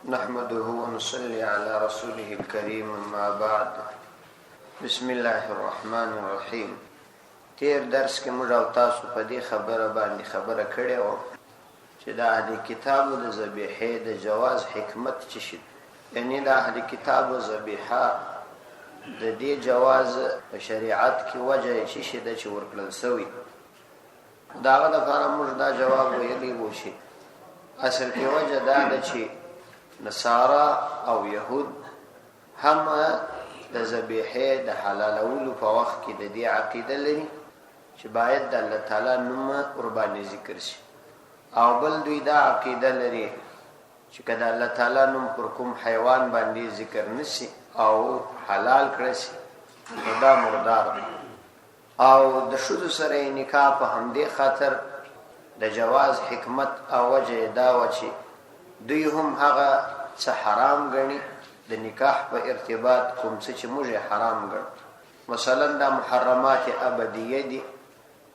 نحمده ونصلي على رسوله الكريم اما بعد. بسم الله الرحمن الرحیم. تیر درس کې موږ او تاسو په دې خبره کړې وه چې د اهل کتابو د ذبیحې د جواز حکمت څه شي، یعنی د اهل کتابو ذبیحه د دې جواز په شریعت کې وجه څه شي ده چې ورکړل سوی. د هغه لپاره موږ دا جواب ویلی وو چې اصل کې وجه دا ده چې نصارا او يهود هم د ذبیحې د حلالولو په وخت کې د دې عقیده لري چې باید د الله تعالی نوم قرباني ذکر شي، او بل دوی دا عقیده لري چې کله الله تعالی نوم پر کوم حیوان باندې ذکر نشي او حلال کړی شي نو دا مردار دی. او د ښځو سره نکاح په همدې خاطر د جواز حکمت او وجه دا و چې دوی هم هغه څه حرام ګڼي د نکاح په ارتباط کوم څه چې موږ حرام ګڼو، مثلا دا محرمات ابدیه دي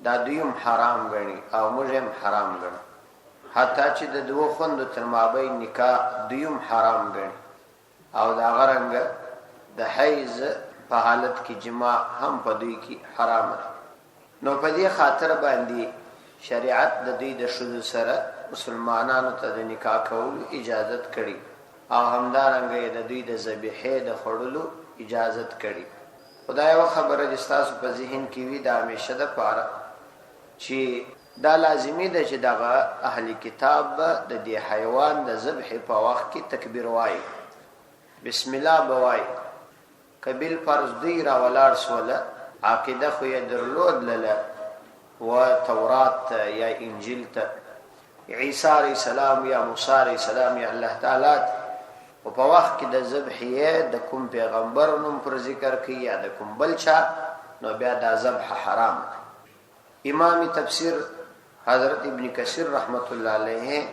دا دوی هم حرام ګڼي او موږ هم حرام ګڼو، حتی چې د دوه خوندو تر مابین نکاح دوی هم حرام ګڼي، او دا غرنګ د حیض په حالت کې جماع هم په دوی کې حرام ده. نو په دې خاطر باندې شریعت د دوی د ښځو سره مسلمانانو ته د نکاح کولو اجازت کړي او همدارنګه د دوی د ذبیحې د خوړلو اجازت کړي. خدای یو خبره چې تاسو په ذهن کې وي د همیشه دپاره چې دا لازمي ده چې دغه اهل کتاب د دې حیوان د ذبح په وخت کې تکبیر وایي، بسم الله به وایي. که بالفرض دوی راولاړ سوله عقیده خو یې درلودله و تورات یا انجیل ته عیسی علیه السلام یا موسی علیه السلام یا الله تعالی او په وخت کې د ذبح د کوم پیغمبر نوم پر ذکر کوي یا د کوم بل چا، نو بیا دا ذبح حرام. امام تفسیر حضرت ابن کثیر رحمت الله علیه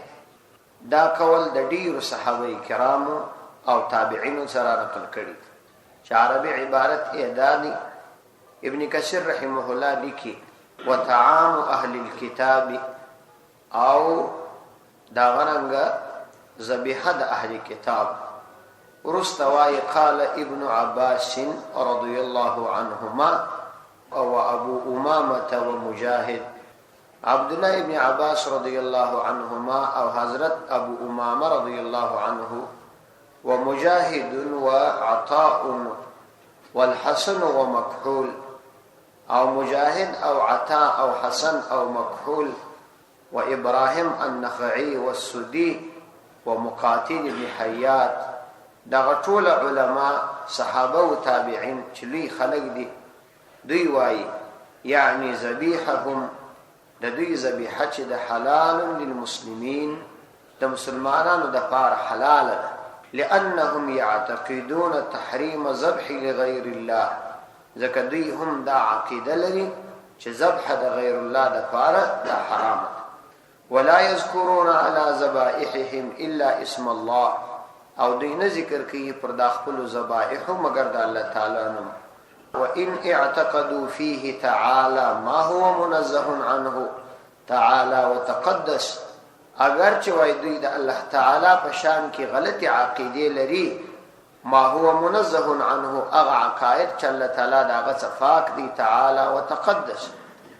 دا قول د ډیرو صحابه کرامو او تابعینو سره نقل کړي چې عربي عبارت اعدادي. ابن کثیر رحمه الله لیکي وطعام اهل الكتاب او دا غرنګ ذبیحه د اهل کتاب. ورستوای قال ابن عباس رضی الله عنهما او ابو امامه ومجاهد. عبد الله ابن عباس رضی الله عنهما او حضرت ابو امامه رضی الله عنه ومجاهد وعطاء والحسن ومكحول، او مجاهد او عطاء او حسن او مكحول وابراهيم النخعي والسدي ومقاتل بن حيات. دا ټول علماء صحابه او تابعین چې لوی خلق دي دوی وایي یعنی ذبیحهم د دوی ذبیحه چې د حلال للمسلمین د مسلمانانو د پاره حلال ده، لانهم يعتقدون تحريم ذبح لغير الله، ځکه دوی هم دا عقیده لري چې ذبح د غیر الله د پاره دا حرام ده. ولا يذكرون على ذبائحهم الا اسم الله، او دوی نه ذکر کوي پر د خپل ذبائح مگر د الله تعالی نوم. وان اعتقدوا فيه تعالى ما هو منزه عنه تعالى وتقدس، اگر چې وای دوی د الله تعالی په شان کې غلطی عقیده لري، ما هو منزه عنه اغه عقاید چې الله تعالی داغه صفاک دی تعالی وتقدس،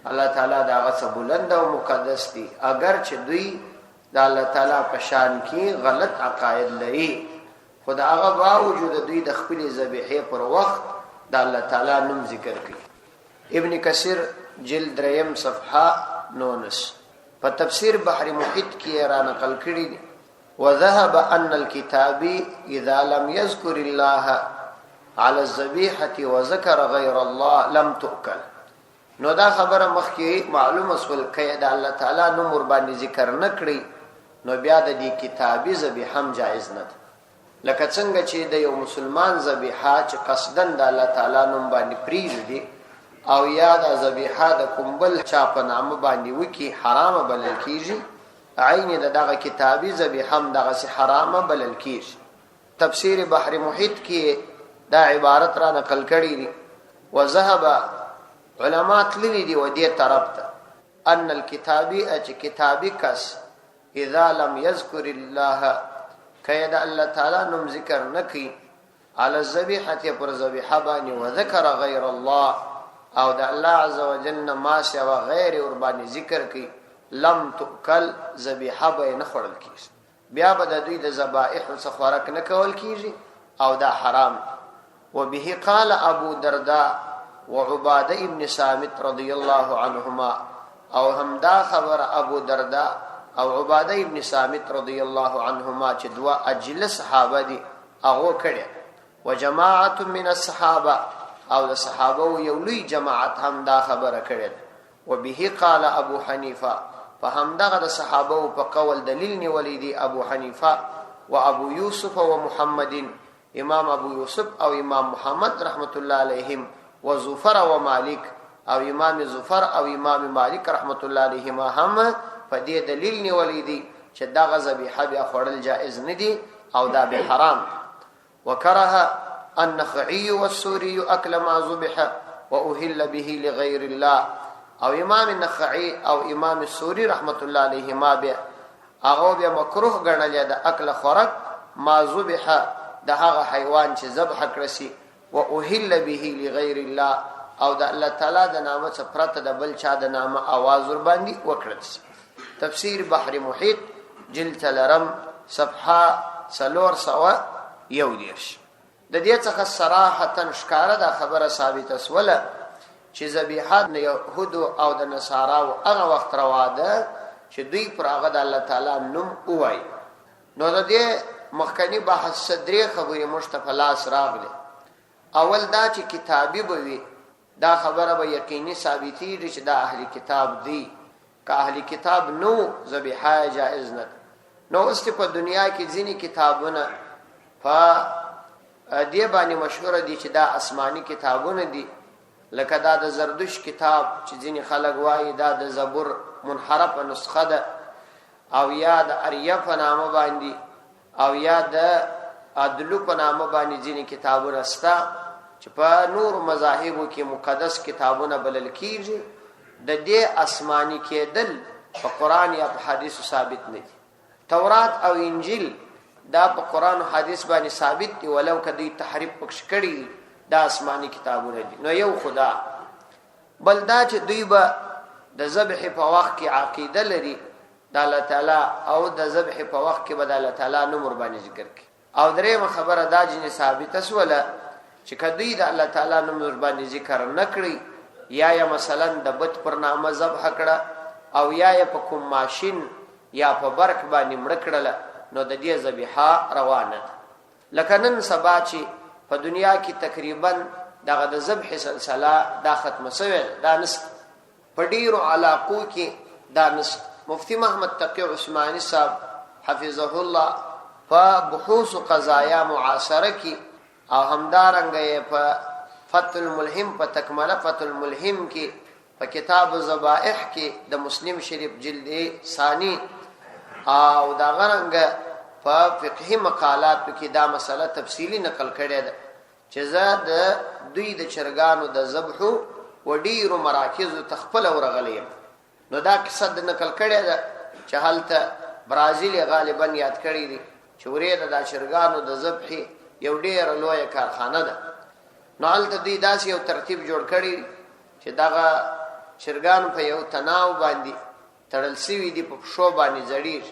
الله تعالی داغه بلند او مقدس دی. اگر چې دوی د الله تعالی په شان کې غلط عقاید لري، خدا هغه باوجود دوی د خپل ذبیحې پر وخت د الله تعالی نوم ذکر کوي. ابن کثیر جلد 3 صفحه 19 په تفسیر بحر محیط کې را نقل کړي دي وذهب ان الكتابي اذا لم يذكر الله على الذبيحه وذكر غير الله لم تؤكل. نو دا خبره مخکې معلومه سول کړه د الله تعالی نوم ور باندې ذکر نکړي نو بیا د دې کتابي ذبیحه هم جایز نه ده، لکه څنګه چې د یو مسلمان ذبیحه چې قصدن د الله تعالی نوم باندې پریږدي او یا د ذبیحه د کومبل چا په نامه باندې وکي حرامه بلل کیږي، عین دغه کتابي ذبیحه هم دغه سي حرامه بلل کیږي. تفسیر بحر محیط کې دا عبارت را نقل کړي دي وذهب علماء تللی دی و دې طرف ته ان الكتابي اج کتابي کس اذا لم يذكر الله کای د الله تعالی نوم ذکر نکي على الذبيحه پر ذبیحه باندې وذكر غیر الله او د الله عز وجل ما سوا غیر ور باندې ذکر کوي لم تؤكل ذبیحه به نه خورل کیږي بیا به د دوی د ذبائح څخه خوراک نه کول کیږي او دا حرام. وبه قال ابو درداء وعباده ابن صامت رضی الله عنهما او همدا خبر ابو درداء او عباده ابن صامت رضی الله عنهما چې دوا اجل صحابه دي هغه کړي وجماعه من الصحابه او د صحابه یو لوی جماعت هم دا خبره کړي. وبه قال ابو حنیفه فهمدغه د صحابه په قول دلیل نیولې دي ابو حنیفه و ابو یوسف و محمد امام ابو یوسف او امام محمد رحمت الله علیهم و زفر و مالک او امام زفر او امام مالک رحمت الله علیهما هم په دې دلیل نیولې دي چې دغه ذبیحه بیا خوړل جائز نه دي او دا به حرام. وکره النخعي والسوري اكل ما ذبح واهل به لغير الله او امام النخعي او امام السوري رحمت الله علیهما به هغه بیا مکروه ګڼل د اکل خوراک ما ذبح د هغه حیوان چې ذبح کړسي واهل به لغير الله او د الله تعالی د نامه څخه پرته د بل چا د نامه आवाज ور باندې وکړل. تفسیر بحر محیط جلد لرم صفحه 311 د دې څخه صراحتا ښکارا د خبره ثابته سوله چې ذبیحات نه يهودو او د نصاراو هغه وخت رواده چې دوی پر هغه د الله تعالی نوم وای. نو د دې مخکنی بحث صدری خبرې مشتفلاس راغله. اول دا چې کتابي بوي دا خبره به یقیني ثابتي چې دا اهلی کتاب دي که اهلی کتاب نو ذبیحه جائز نه. نو است په دنیا کې ځینی کتابونه په دې باندې مشهور دي چې دا آسماني کتابونه دي لکه دا د زردوش کتاب چې ځینی خلک وایي دا د زبور منحرف نسخه ده او یا د اریف نامه باندې او یا د عدلو په نامه باندې ځینی کتابونه ستا چې په نور مذاهبو کې مقدس کتابونه بلل کیږي. د دې آسماني کېدل په قران یا په حدیث ثابت نه دي. تورات او انجیل دا په قران او حدیث باندې ثابت دي ولو کدی تحریف پکښ کړي دا آسماني کتابونه دي. نو یو خدا بل دا چې دوی به د ذبح په وخت کې عقیده لري د الله تعالی او د ذبح په وخت کې به د الله تعالی نوم باندې ذکر کوي. او درېمه خبره دا چې ثابته سوله چې کدی د الله تعالی نوم باندې ذکر نکړي یا مثلا د بت پر نامه ذبح کړه او یا په کوم ماشین یا په برک باندې مړ کړل نو د دې ذبیحه روانه ده. لکه نن سبا چې په دنیا کې تقریبا دغه د ذبح سلسله دا ختمه شوه دا نس په ډیرو علاقو کې دا نس. مفتی محمد تقی عثماني صاحب حفظه الله په بحوث قضایا معاصره کې او همدارنګه په فتح الملهم په تکمله فتح الملهم کې په کتاب الذبائح کې د مسلم شریف جلد ثانی او دا غرنګ په فقهي مقالاتو کې دا مسله تفصیلی نقل کړې ده چې زاد دوی د چرګانو د ذبح و ډیرو مراکز تخپل ورغلې. نو دا قصه د نقل کړې ده چې حالت برازیل غالبا یاد کړی دي چې ورې د چرګانو د ذبح یو ډیر لوی کارخانه ده. نو حالت دوی داسې یو ترتیب جوړ کړی چې داغه چرګان په یو تناو باندې تړل سوي دي په شو باندې زړیر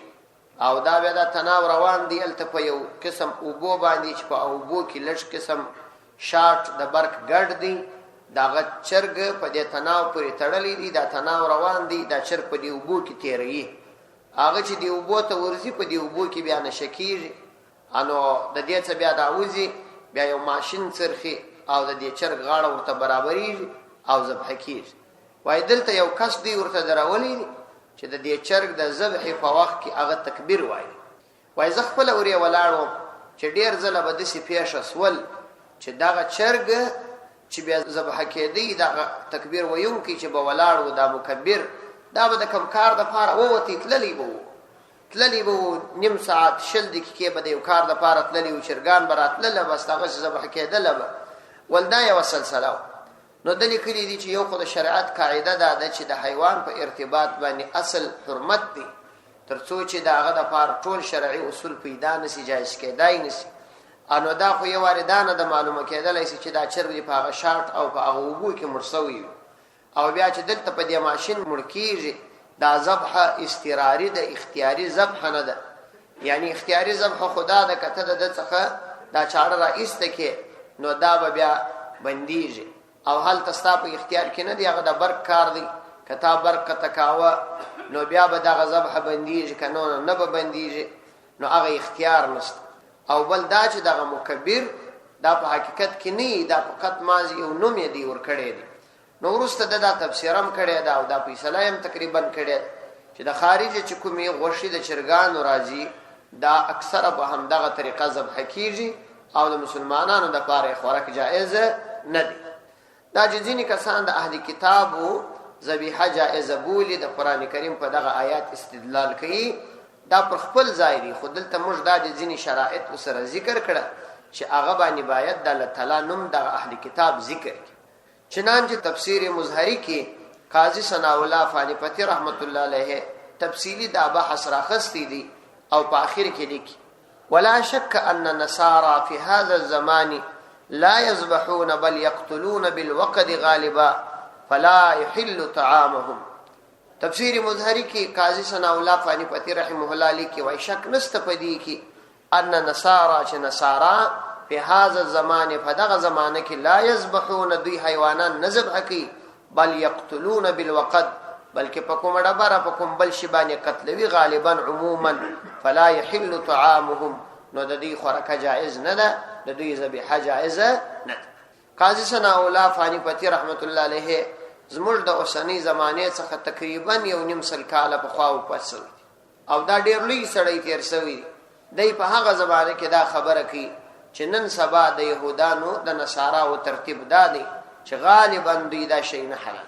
او دا بیا د تناو روان دی الته په یو قسم اوبو باندې چې په اوبو کې لږ قسم شارټ د برک ګډ دی داغه چرګ په دې تناو پورې تړلې دي دا تناو روان دی دا چرګ په دې اوبو کې تیري هغه چې دی اوبو ته ورځي په دې اوبو کې بیا نشکیر انو د دې څه بیا دا وځي بیا یو ماشين سرخي او د دې چرګ غاړه ورته برابرې او ذبح کیږي. وای دلته یو کس دی ورته درولې چې د دې چرګ د ذبح په وخت کې هغه تکبیر وایي. وای زه خپل اوري ولاړو چې ډیر ځله به د سی پیښ اسول چې داغه چرګ چې بیا ذبح کېدی دا تکبیر وایو کې چې به ولاړو دا مکبر دا به د کم کار د پاره ووتی تللی بو نیم ساعت شل دقیقې به د یو کار د پاره تللی او چرګان براتله بس داغه ذبح کېدل به ولدا یو سلسله. نو د لیکلي دي چې یو خو د شریعت قاعده ده چې د حیوان په ارتباط باندې اصل حرمت دی ترڅو چې داغه د پار ټول شرعي اصول پیدا نسی جایز کېدای نسی. انو دا خو یو واردانه د معلومه کېدلای شي چې دا چرګ دی په هغه شارټ او په هغه وګو کې مرسوي او بیا چې دلته په دې ماشين مړ کیږي دا ذبح استراری د اختیاري ذبح نه ده. یعنی اختیاري ذبح خدا د کته د څخه دا چاړه را ایسته کې نو دا بیا بنديږي او حال تستا په اختیار کې نه دی هغه د برک کار دی. کته برک تکاوه نو بیا به دا ذبح بنديږي کنه نه به بنديږي نو هغه اختیار نشته. او بل دا چې دغه مکبر دا په حقیقت کې نه دا فقط ماضی او نوم دی ور کړی دی. نو ورسته دا تفسیرم کړی دا او دا فیصله هم تقریبا کړی چې د خارج چې کومي غوښې د چرګانو راځي دا اکثره په هم دغه طریقه ذبح کیږي او د مسلمانانو د پاره خوراک جائز نه دی. دا ځینې کسان د اهل کتابو ذبیحه جائز بولی د قران کریم په دغه آیات استدلال کوي. دا پر خپل ځای دی خو دلته موږ دا د ځینې شرایط سره ذکر کړه چې هغه باندې باید د الله تعالی نوم د اهل کتاب ذکر کړي. چنانچه تفسیر مظهری کې قاضی ثناء الله فانی پتی رحمت الله علیه تفصیلی دا بحث راخستی دی او په اخر کې لیکي ولا شك ان النصارى في هذا الزمان لا يذبحون بل يقتلون بالوقد غالبا فلا يحل طعامهم. تفسیر مظهری کې قاضی ثناء الله فانی پتی رحمه الله لیکي وای شک نست پدې کې ان نصارى چې نصارا په هاذا الزمان فدغه زمانه کې لا يذبحون دوی حیوانات نذبح کوي بل يقتلون بالوقد بلکې په کومه ډبره په کوم بل شی باندې قتلوي غالبا عموما فلا يحل طعامهم نو د دې خوراک جائز نه ده د دوی ذبیحه جائز نه ده. قاضی ثناء الله فانی پتی رحمت الله علیه زموږ د اوسنی زمانه څخه تقریبا 1.5 کال په خواو پسل او دا ډیر لوی سړی تیر شوی دی په هغه زمانه کې دا خبره کوي چې نن سبا د يهودانو د نصارا او ترتیب دادي چې غالبا دوی دا شی نه حلال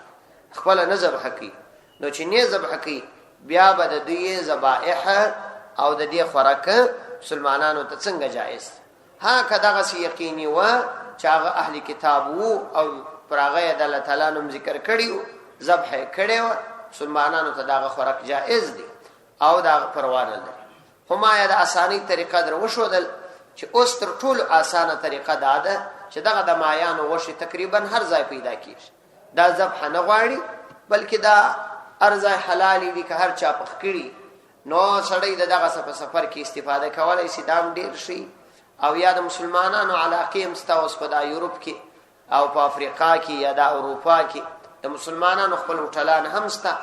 خپل نه ذبح کوي. نو چې نه ذبح کوي بیا به د دوی ذبائح او د دې خوراک مسلمانانو ته څنګه جائز. ها کداغه سی یقیني و چې هغه اهل کتاب او پرغه د الله تعالی نوم ذکر کړیو ذبح کړیو مسلمانانو ته داغه خوراک جائز دي او دا پروا نه ده. هما یا د اساني طریقه در وشودل چې اوس تر ټولو اسانه طریقه دا ده چې دغه د مایانو وشي تقریبا هر ځای پیدا کیږي. دا ذبح نه غواړي بلکې دا ارزای حلالي دي که هر چا پخ کړي نو سړی دغه سفر کې استفاده کولای شي دام ډیر شي. او یا د مسلمانانو علاقې مستوس په د یورپ کې او په افریقا کې یا د اروپا کې د مسلمانانو خپل هوټلان هم ستا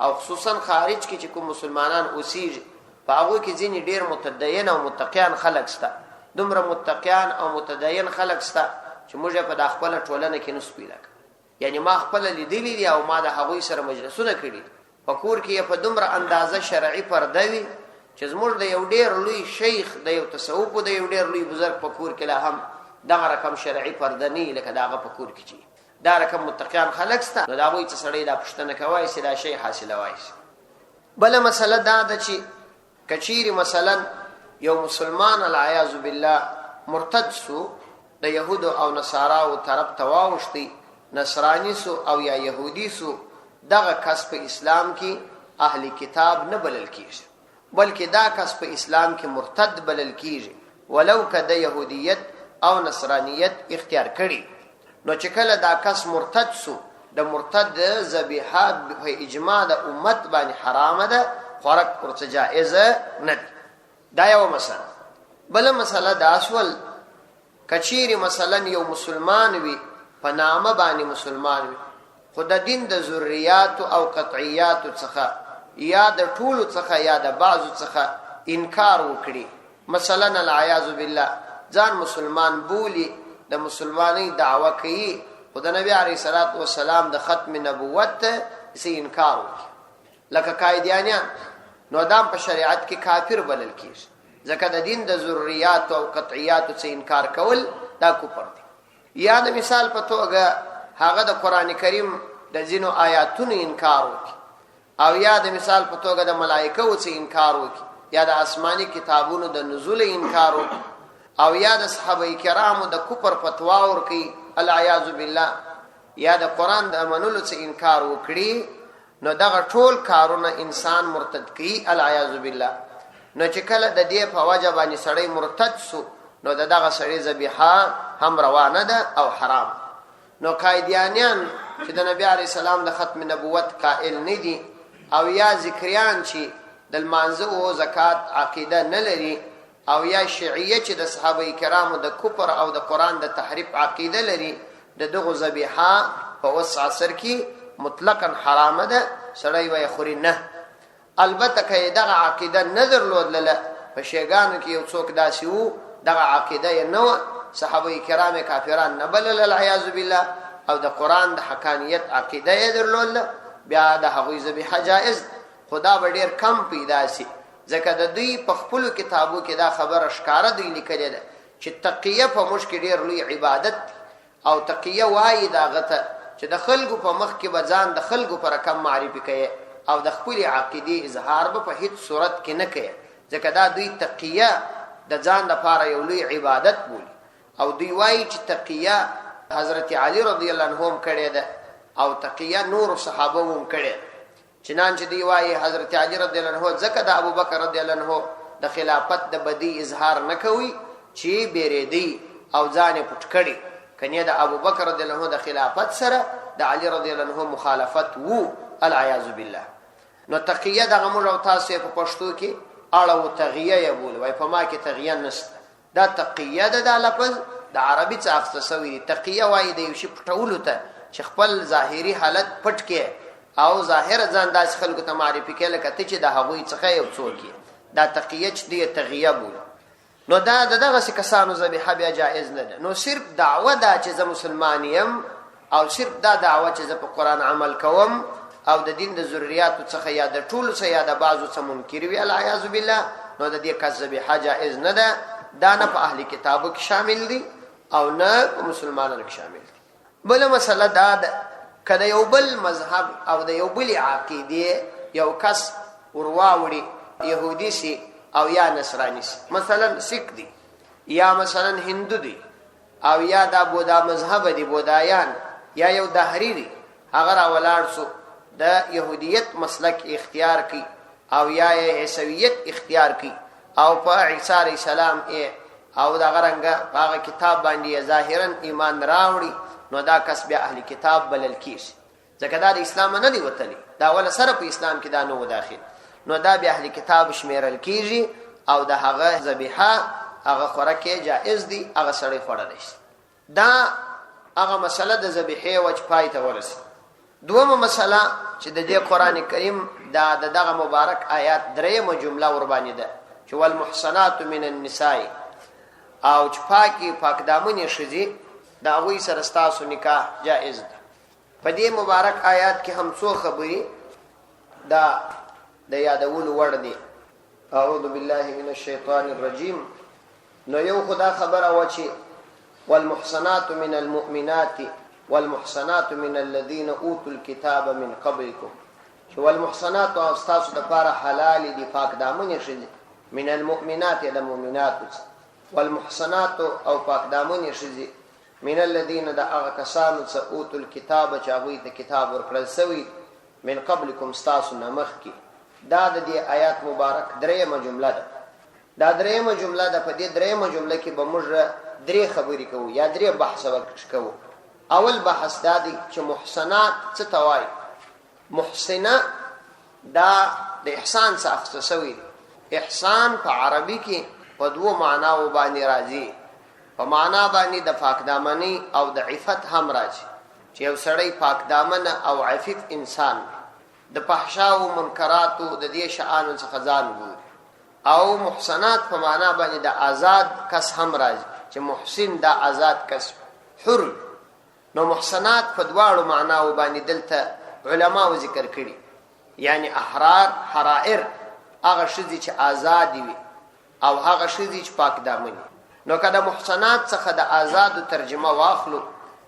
او خصوصا خارج کې چې کوم مسلمانان اوسېږي په هغه کې ځینې ډیر متدین او متقیان خلک ستا دومره متقیان او متدین خلک ستا چې موږ په د خپل ټولنه کې نس پیدا یعنی ما خپل لیدلی دی او ما د هغوی سره مجلسونه کړي په کور کې په دومره اندازه شرعي پرده وي چې زموږ د یو ډیر لوی شیخ د یو تصوف د یو ډیر لوی بزرګ په کور کې لا هم دغه رقم شرعي پرده نه لکه دغه په کور کې چی دا رقم متقیان خلک ستا نو دا وایي چې سړی دا پښتنه کوي چې دا شی حاصله وایي. بل مسله دا ده چې کچيري مثلا یو مسلمان العیاذ بالله مرتد سو د يهودو او نصاراو طرف تواوشتي نصرانی سو او یا يهودي سو دغه کس په اسلام کې اهل کتاب نه بلل کیږي بلکې دا کس په اسلام کې مرتد بلل کیږي ولو کده يهودیت او نصرانیت اختیار کړي. نو چې کله دا کس مرتد سو د مرتد ذبیحه په اجماع د امت باندې حرام ده خوراک ورڅ جائز نه ده. دا یو مسله. بل مسله دا سوال کچيري مثلا یو مسلمان وي په نامه باندې مسلمان وي خود دین د ذریات او قطعیات څخه یا د ټولو څخه یا د بعضو څخه انکار وکړي مثلا العیاذ بالله ځان مسلمان بولی د مسلمانی دعوه کوي خدای نبی علیه الصلاۃ والسلام د ختم نبوت سي انکار وکړي لکه قائدیانیان نو دام په شریعت کې کافر بلل کیږي ځکه د دین د ذریات او قطعیات څخه انکار کول دا کفر دی. یا د مثال په توګه هغه د قران کریم د ځینو آیاتونو انکار وکړي او یا د مثال په توګه د ملائکه څخه انکار وکړي یا د آسماني کتابونو د نزول انکار وکړي او یا د صحابه کرامو د کفر فتوا ورکړي العیاذ بالله یا د قران د منلو څخه انکار وکړي نو دغه ټول کارونه انسان مرتد کی العیاذ بالله. نو چې کله د دې په وجه باندې سړی مرتد سو نو دغه سړی ذبیحه هم روانه ده او حرام. نو قایدیانیان چې د نبی علی السلام د ختم نبوت قائل نه دي او یا ذکریان چې د لمانځه او زکات عقیده نه لري او یا شیعیه چې د صحابه کرامو د کفر او د قران د تحریف عقیده لري دغه ذبیحه په وسع عصر کې مطلقاً حرام ده سړی وای خوري نه. البته که دغه عقیده نظر لودله په شیګانو کې یو څوک داسې وو دغه عقیده نه و صحابه کرام کافران نه بلل العیاذ بالله او د قران د حقانیت عقیده یې درلوله بیا د هغوی ذبیحه جائز خدا به ډیر کم پیدا سي ځکه د دوی په خپل کتابو کې دا خبره ښکارا دوی لیکلې ده چې تقیه په مشکل ډیر لوی عبادت او تقیه وایي دا غته چې د خلکو په مخ کې بځان د خلکو پر کم معرفي کوي او د خپل عقیده اظهار به په هیڅ صورت کې نه کوي ځکه دا دوی تقیه د ځان لپاره یو لوی عبادت بولي او دوی وایي چې تقیه حضرت علی رضی الله عنه هم کړی ده او تقیه نور صحابه هم کړی چنانچه دوی وایي حضرت علی رضی الله عنه ځکه د ابوبکر رضی الله عنه د خلافت د بدی اظهار نه کوي چې بیریدي او ځان پټ کړي کنه د ابوبکر رضی الله عنه د خلافت سره د علی رضی الله عنه مخالفت وو العیاذ بالله. نو تقیه دغه موږ او تاسو په پښتو کې اړه تغیه یې بول وای په ما کې تغیه نشته دا تقیه د لفظ د عربي څخه اختصاصي تقیه وای د یو شی پټولو ته چې خپل ظاهري حالت پټ کې او ظاهر ځان داس خلکو ته معرفي کله کته چې د هغوی څخه یو څوک دا تقیه چې دی تغیه بول. نو دا دغه کسانو ذبیحه بیا جائز نه ده. نو صرف دعوه دا چې زه مسلمان یم او صرف دا دعوه چې زه په قران عمل کوم او د دین د ضرورتو څخه یا د ټولو څخه یا د بعضو څخه منکر وی العیاذ بالله نو د دې کس ذبیحه جائز نه ده. دا نه په اهلی کتابو کې شامل دي او نه په مسلمانانو کې شامل دي. بل مسله دا ده کله یو بل مذهب او د یو بل عقیده یو کس ورواوړي يهودي سي او یا نصرانی سي مثلا سیک دي یا مثلا هندو دي او یا دا بودا مذهب دي بودایان یا یو دهری دي هغه را ولاړ سو د يهودیت مسلک اختیار کی او یا عیسویت اختیار کی او په عیسی علیہ السلام او دا غرنګ هغه کتاب باندې ظاهرا ایمان راوړي نو دا کس بیا اهلی کتاب بلل کیږي ځکه دا د اسلام نه دی وتلی دا ول سره په اسلام کې دا نو داخل نو دا بیا اهلی کتاب شمیرل کیږي او د هغه ذبیحه هغه خوراکه جائز دی هغه سړی خوړل شي. دا هغه مسله د ذبیحه وجه پای ته ورسي. دومره مسله چې د دې قران کریم دا دغه مبارک آیات درېمه جمله ور باندې ده چې والمحصنات من النساء او چې پاک دامنې شذي دا غوي سره ستاسو نکاح جائز ده. په دې مبارک آیات کې هم څو خبرې دا د یادولو وړ دي. اعوذ بالله من الشیطان الرجیم. نو یو خدا خبره و چې والمحصنات من المؤمنات والمحصنات من الذين اوتوا الكتاب من قبلكم چې والمحصنات او تاسو د لپاره حلال دي پاک دامنې شذي من المؤمنات الى المؤمنات والمحصنات او پاک دامنې شذي من الذين دا هغه کسانو چې اوتوا الكتاب چې هغوی ته کتاب ورکړل سوی من قبلكم تاسو نه مخکې. دا د دې آیات مبارک درېمه جمله ده. دا درېمه جمله ده. په دې درېمه جمله کې به موږ درې خبرې کوو یا درې بحث وکړو. اول بحث دا دی چې محسنات څه ته وایي. محسنه دا د احسان څخه اختصاصي. احسان په عربي کې په دوه معناو باندې راځي. په معنا باندې د پاک دامنی او د عفت هم راځي چې یو سړی پاک دامن او عفیف انسان د فحشا او منکراتو د دې شانو څخه ځان ګوري. او محسنات په معنا باندې د آزاد کس هم راځي چې محسن دا آزاد کس حر. نو محسنات په دواړو معناو باندې دلته علماو ذکر کړي یعنی احرار حرائر هغه شذي چې آزاد وي او هغه شذي چې پاک دامن. نو کله محسنات څخه د آزادو ترجمه واخلو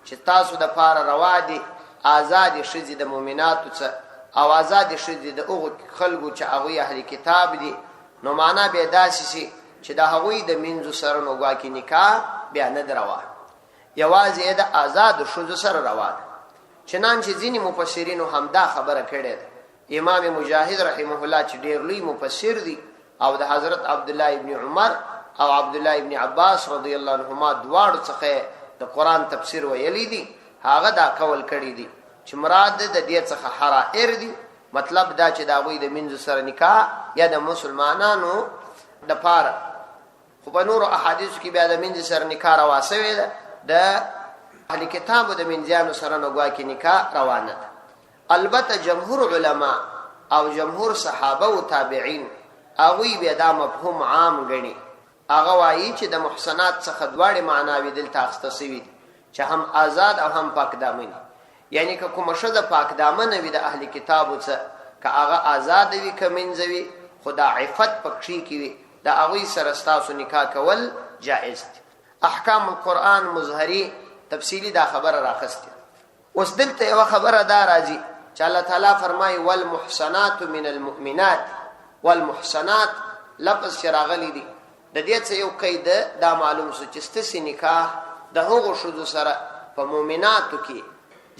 چې تاسو د پاره روا دي آزاد شذي د مؤمناتو څخه او آزاد شذي د هغه خلکو چې هغه اهل کتاب دي. نو معنا به داسې شي چې د هغوی د منځو سره نو واکې نکاح بیا نه دروا یوازې د آزاد شذو سره روا ده. چنانچه ځینې مفسرینو هم دا خبره کړې ده امام مجاهد رحمه الله چې ډېر لوی مفسر دی او د حضرت عبد الله ابن عمر او عبد الله ابن عباس رضی الله عنهما دواړو څخه د قران تفسیر ویلی دي هغه دا قول کړی دي چې مراد د دې څخه حرائر دي مطلب دا چې دا غوی د منځ سره نکاح یا د مسلمانانو د پاره خو په نور احادیث کې بیا د منځ سره نکاح روا شوی ده د اهل کتابو د منځیانو سره نو کې نکاح روانه ده البته جمهور علما او جمهور صحابه او تابعین هغه بیا دا مفهوم عام غني هغه وایي چې د محسنات څخه دواړه معناوي دلته اختصوي چې هم آزاد او هم پاک دامن یعنی که کوم شذ پاک دامن وي د اهل کتابو څخه که هغه آزاد وي کمنځوي خدا عفت پکشي کی دا هغه سره تاسو نکاح کول جائز دي احکام القرآن مظهری تفصیلی دا خبر راخسته اوس دلته یو خبره دا راځي چې الله تعالی فرمایي والمحصنات من المؤمنات والمحصنات لفظ شراغلی دي د دې څه یو قید دا معلوم شو چې ستاسو نکاح د هغو شذو سره په مؤمناتو کې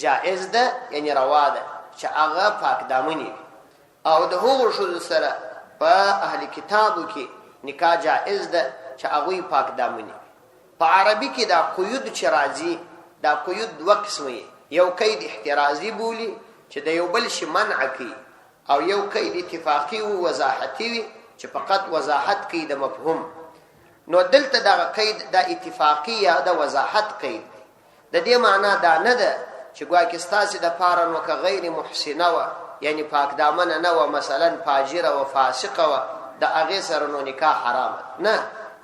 جائز ده یعنی روا ده چې هغه پاک دامنی او د هغو شذو سره په اهل کتابو کې نکاح جائز ده چې هغه پاک دامنی په عربي کې دا قید چې راځي دا قید دوه قسمه یو قید احترازی بولی چې د یو بل شي منع کوي او یو قید اتفاقی او وضاحتي وي چې فقط وضاحت کوي د مفهوم نو دلته دا قید د اتفاقی یا د وضاحت قید د دې معنا دا نه ده چې ګواکې ستاسو د پاره نو که غیر محسنه و یعنی پاک دامنه نه و مثلا فاجره و فاسقه و د هغه سره نو نکاح حرام نه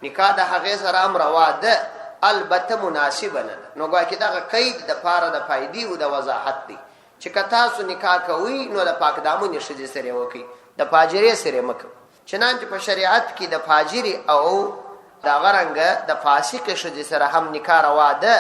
نکاح د هغه سره امر روا ده البته مناسبه نه نو ګواکې دا قید د پاره د فائدې او د وضاحت دی چې کتا سو نکاح کوي نو د پاک دامن شې سره وکي د فاجره سره مکه چنانچه په شریعت کې د فاجری او دا غرنګ د فاسق شې سره هم نکاح روا ده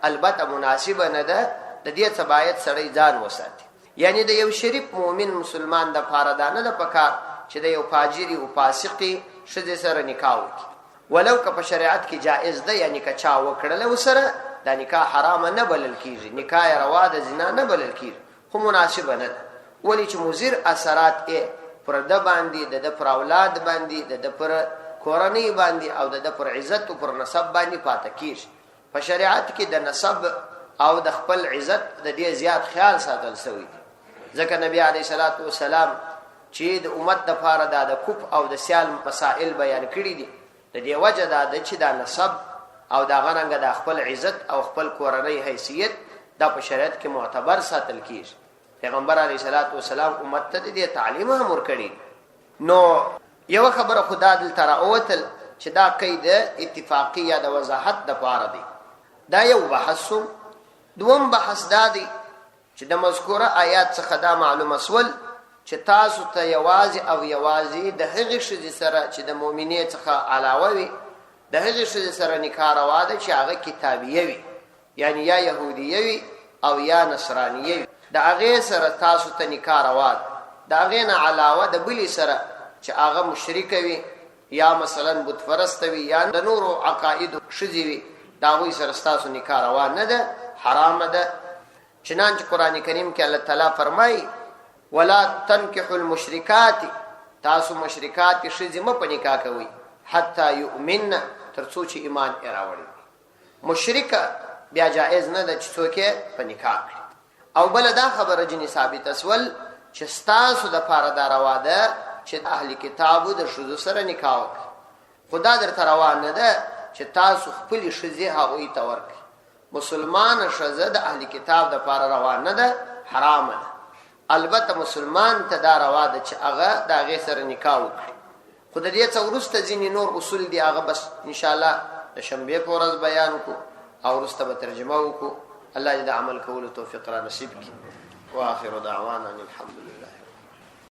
البته مناسبه نه ده د دې ثبات سره ځان وساتي یعنی د یو شریف مؤمن مسلمان د فاردا نه د پکار چې د یو فاجری او فاسقي شې سره نکاح وکي ولو که په شریعت کې جائز ده یعنی که چا وکړل وسره د نکاح حرام نه بلل کیږي نکاح روا ده زنا نه بلل کیږي خو مناسبه نه ولی چې مضر اثرات یې پر د باندې د پر اولاد باندې د پر کورنۍ باندې او د پر عزت او پر نسب باندې پاتې کیږي په شریعت کې د نسب او د خپل عزت د دې زیات خیال ساتل شوی ځکه نبی علیه الصلاۃ والسلام چې د امت د فار د کوپ او د سیال مسائل بیان کړی دي د دې وجه دا د چې د نسب او دا غننګ د خپل عزت او خپل کورنۍ حیثیت د په شریعت کې معتبر ساتل کیږي پیغمبر علیه الصلاۃ والسلام امت ته دې تعلیم هم ورکړي نو یو خبره خدا دل تر اوتل چې دا قید اتفاقیه د وضاحت د پاره دی دا یو بحث دوم بحث دا دی چې د مذکوره آیات څخه دا معلومه سول چې تاسو ته یوازې او یوازې د هغې ښځې سره چې د مؤمنې څخه علاوه وي د هغې ښځې سره نکاح روا ده چې هغه کتابیه وي یعنی یا یهودیه وي او یا نصرانیه وي د هغې سره تاسو ته نکاح روا ده د هغې نه علاوه د بلې سره چې هغه مشرکه وي یا مثلا بت پرسته وي یا د نورو عقایدو ښځې وي د هغوی سره ستاسو نکاح روا نه ده حرامه ده چنانچه قرآن کریم کې الله تعالی فرمایي ولا تنكحوا المشركات تاسو مشرکات ښځې مه په نکاح کوئ حتی یؤمن تر څو چې ایمان یې راوړي مشرکه بیا جائز نه ده چې څوک یې په نکاح کړي او بله دا خبره ځینې ثابته سول چې ستاسو دپاره دا روا ده چې اهل کتابو د ښځو سره نکاح وکړي خو دا درته روا نه ده چې تاسو خپلې ښځې هغوی ته ورکړي مسلمان ښځه د اهل کتاب دپاره روا نه ده حرامه ده البته مسلمان ته دا روا ده چې هغه د هغې سره نکاح وکړي خو د دې څه وروسته ځینې نور اصول دي هغه بس انشاءالله د شنبې په ورځ بیان وکړو او وروسته به ترجمه وکړو الله دې د عمل کولو توفیق را نصیب کړي واخر دعوانا الحمد لله